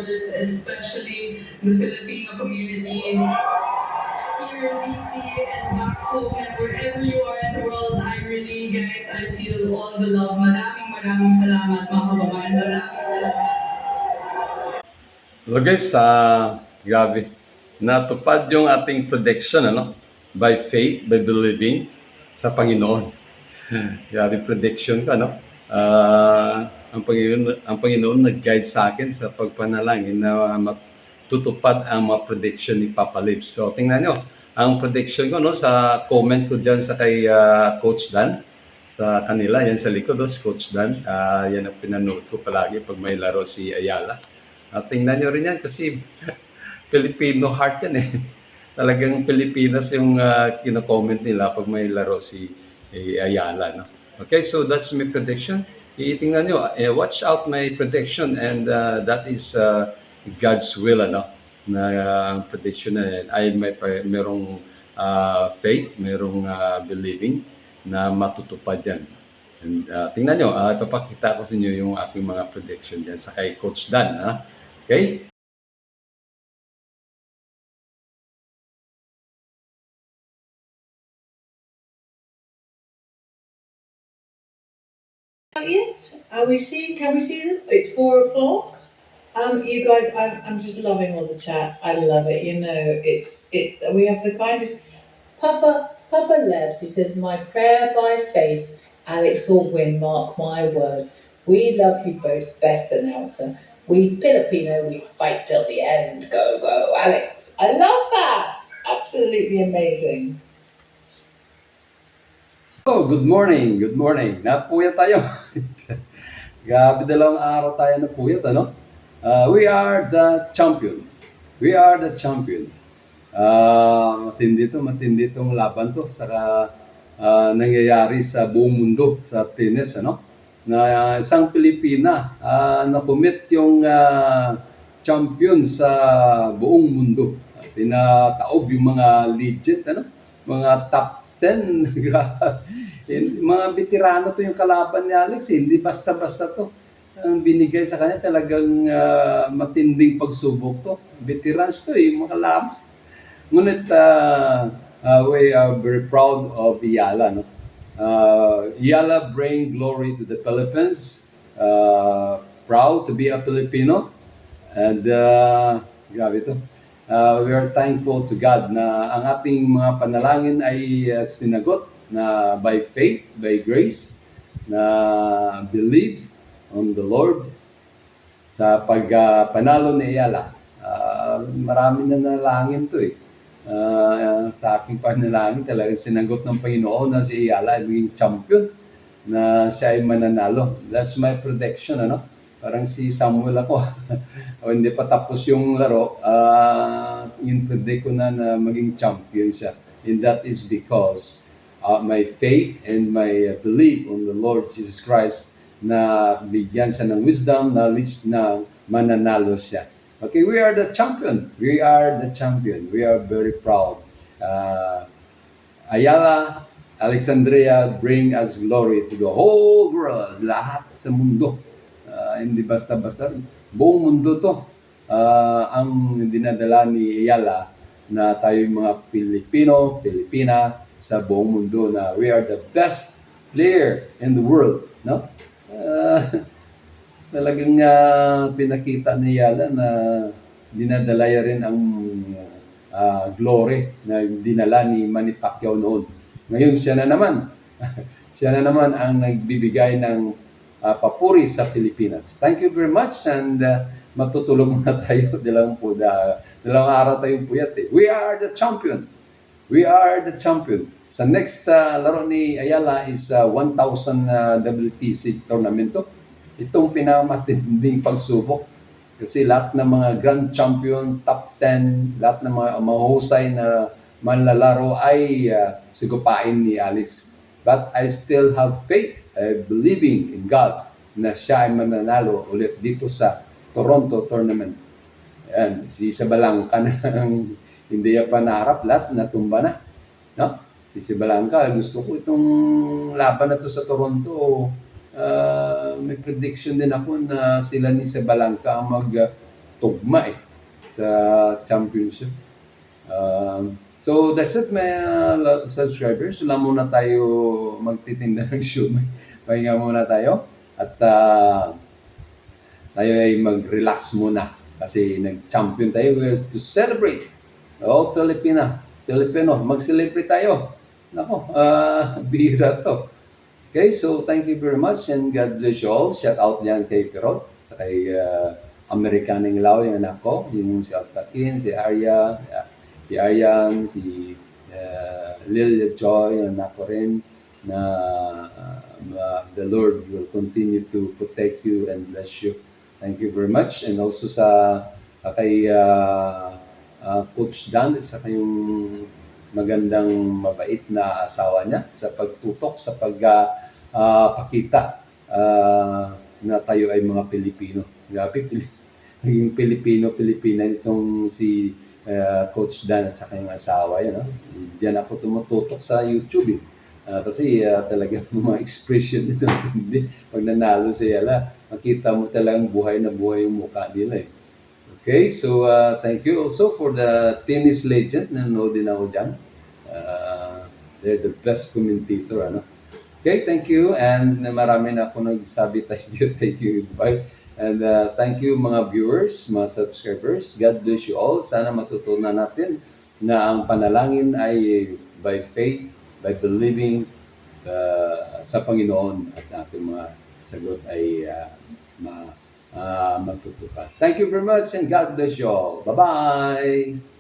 supporters, especially the Filipino community here in DC and back home and wherever you are in the world. I really, guys, I feel all the love. Maraming salamat mga kababayan. Maraming salamat. Hello guys, grabe. Natupad yung ating prediction, ano? By faith, by believing sa Panginoon. Grabe prediction ko, ano? Ang Panginoon nag-guide sa akin sa pagpanalangin na matutupad ang mga prediction ni Papa Lips. So, tingnan nyo, ang prediction ko, no, sa comment ko dyan sa kay Coach Dan, sa kanila, yan sa likod, Coach Dan. Yan ang pinanood ko palagi pag may laro si Ayala. Tingnan nyo rin yan kasi Filipino heart yan eh. Talagang Pilipinas yung kino-comment nila pag may laro si Ayala. No? Okay, so that's my prediction. Itingnan nyo, watch out my prediction and that is God's will, ano? Na ang prediction na yan ay merong faith, merong believing na matutupad yan. And tingnan nyo, ipapakita ko sa inyo yung aking mga prediction dyan sa kay Coach Dan. Okay? Yet? Are we seeing? Can we see them? It's 4 o'clock. You guys, I'm just loving all the chat. I love it. You know, we have the kindest. Papa Levs. He says, "My prayer by faith, Alex will win. Mark my word. We love you both, best announcer. We Filipino, we fight till the end. Go, go, Alex. I love that. Absolutely amazing." Oh, good morning. Good morning. Napuyat tayo. Grabe, 2 araw tayo napuyat, ano? We are the champion. We are the champion. Matindi itong laban to sa nangyayari sa buong mundo sa tennis, ano? Na isang Pilipina na-commit yung champion sa buong mundo. Tinataob yung mga legit, ano? Mga top 10. Mga veterano to yung kalaban ni Alex, hindi basta-basta to. Ang binigay sa kanya talagang matinding pagsubok to. Veterans to mga kalaban. Ngunit we are very proud of Yala. No? Yala bring glory to the Philippines. Proud to be a Filipino. And grabe to. We are thankful to God na ang ating mga panalangin ay sinagot na by faith, by grace, na believe on the Lord sa pagpanalo ni Ayala. Marami na nalangin to eh. Sa aking panalangin talagang sinagot ng Panginoon na si Ayala ay maging champion, na siya ay mananalo. That's my prediction, ano? Parang si Samuel ako. O hindi pa tapos yung laro, yung predict ko na maging champion siya. And that is because my faith and my belief on the Lord Jesus Christ na bigyan siya ng wisdom, knowledge na mananalo siya. Okay, we are the champion. We are the champion. We are very proud. Ayala, Alexandria bring us glory to the whole world. Lahat sa mundo. Hindi basta-basta. Buong mundo to ang dinadala ni Ayala na tayo mga Pilipino, Pilipina sa buong mundo na we are the best player in the world. No? Talagang pinakita ni Ayala na dinadala rin ang glory na dinala ni Manny Pacquiao noon. Ngayon siya na naman. Siya na naman ang nagbibigay ng papuri sa Pilipinas. Thank you very much and matutulog muna tayo. Dalawang araw tayong puyat eh. We are the champion. We are the champion. Sa next laro ni Ayala is 1,000 WTC tournament to. Itong pinakamatinding pagsubok. Kasi lahat ng mga grand champion, top 10, lahat ng mga mahusay na manlalaro ay sigupain ni Alex. But I still have faith, believing in God na siya ay mananalo ulit dito sa Toronto tournament. Ayan, si Sabalanca nang hindi pa naharap, lahat natumba na. No? Si Sabalanca, gusto ko itong laban na to sa Toronto. May prediction din ako na sila ni Sabalanca ang tugma sa championship. So that's it mga subscribers. Wala muna tayo magtitinda ng siomai. Pahinga muna tayo at tayo ay mag-relax muna kasi nag-champion tayo. We have to celebrate. Filipino, mag-celebrate tayo. Nako, bihira to. Okay, so thank you very much and God bless you all. Shout out dyan kay Perot, sa kay Amerikaning Lau, yung anak ko, yung si Altakin, si Arya, si Aryan, si Lil Joy, yung anak ko rin, na the Lord will continue to protect you and bless you. Thank you very much. And also sa kay Coach Dan, sa kayong magandang mabait na asawa niya sa pagtutok, sa pagpakita na tayo ay mga Pilipino. Grabe, naging Pilipino-Pilipina itong si Coach Dan at sa kanyang asawa. Yan, no? Diyan ako tumututok sa YouTube. Kasi talagang mga expression nito, hindi. Pag nanalo siya, makita mo talagang buhay na buhay yung mukha nila. Okay, so thank you also for the tennis legend. Nanonood din ako dyan. They're the best commentator. Ano? Okay, thank you. And marami na ako nagsabi thank you, goodbye. And thank you mga viewers, mga subscribers. God bless you all. Sana matutunan natin na ang panalangin ay by faith, by believing sa Panginoon at ating mga sagot ay magtutupad. Thank you very much and God bless you all. Bye-bye!